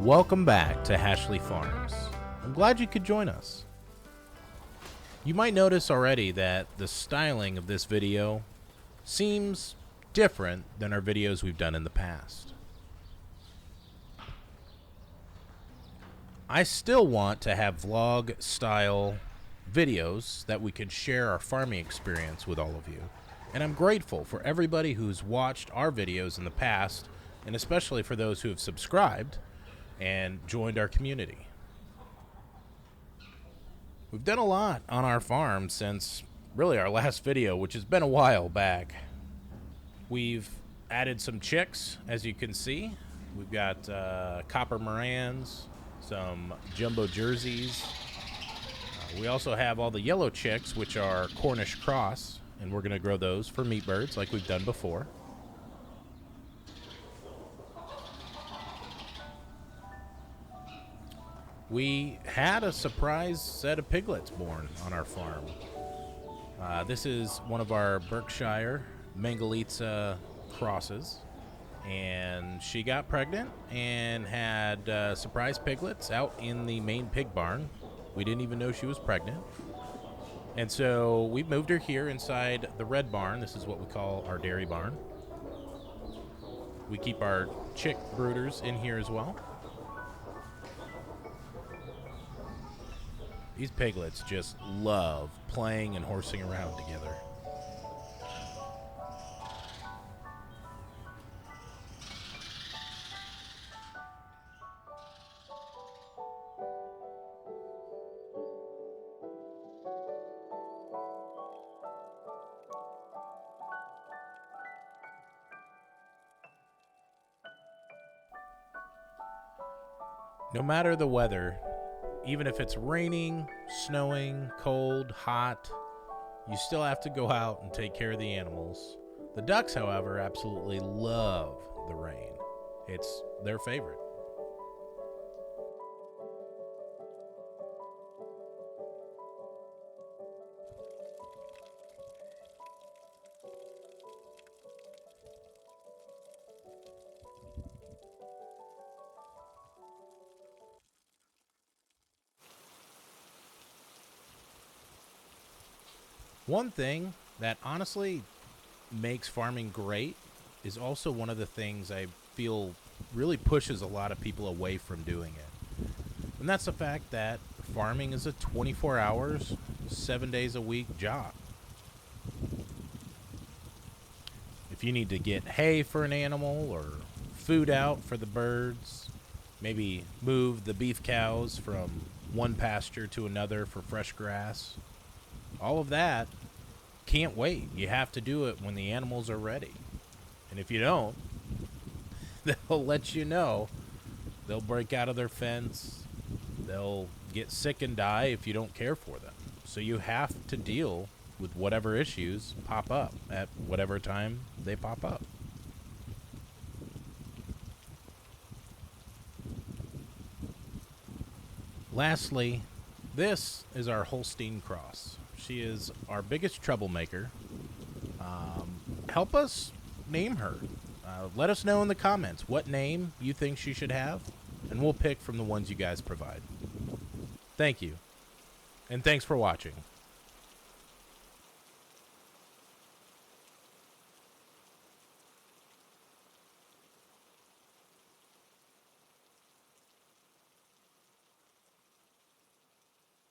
Welcome back to HashleyFarms. I'm glad you could join us. You might notice already that the styling of this video seems different than our videos we've done in the past. I still want to have vlog style videos that we can share our farming experience with all of you. And I'm grateful for everybody who's watched our videos in the past, and especially for those who have subscribed and joined our community. We've done a lot on our farm since really our last video, which has been a while back. We've added some chicks, as you can see. We've got copper Morans, some jumbo jerseys. We also have all the yellow chicks, which are Cornish cross, and we're going to grow those for meat birds like we've done before. We had a surprise set of piglets born on our farm. This is one of our Berkshire Mangalitsa crosses, and she got pregnant and had surprise piglets out in the main pig barn. We didn't even know she was pregnant. And so we moved her here inside the red barn. This is what we call our dairy barn. We keep our chick brooders in here as well. These piglets just love playing and horsing around together. No matter the weather, even if it's raining, snowing, cold, hot, you still have to go out and take care of the animals. The ducks, however, absolutely love the rain. It's their favorite. One thing that honestly makes farming great is also one of the things I feel really pushes a lot of people away from doing it. And that's the fact that farming is a 24 hours, 7 days a week job. If you need to get hay for an animal or food out for the birds, maybe move the beef cows from one pasture to another for fresh grass, all of that can't wait. You have to do it when the animals are ready. And if you don't, they'll let you know. They'll break out of their fence. They'll get sick and die if you don't care for them. So you have to deal with whatever issues pop up at whatever time they pop up. Lastly, this is our Holstein cross. She is our biggest troublemaker. Help us name her. Let us know in the comments what name you think she should have, and we'll pick from the ones you guys provide. Thank you, and thanks for watching.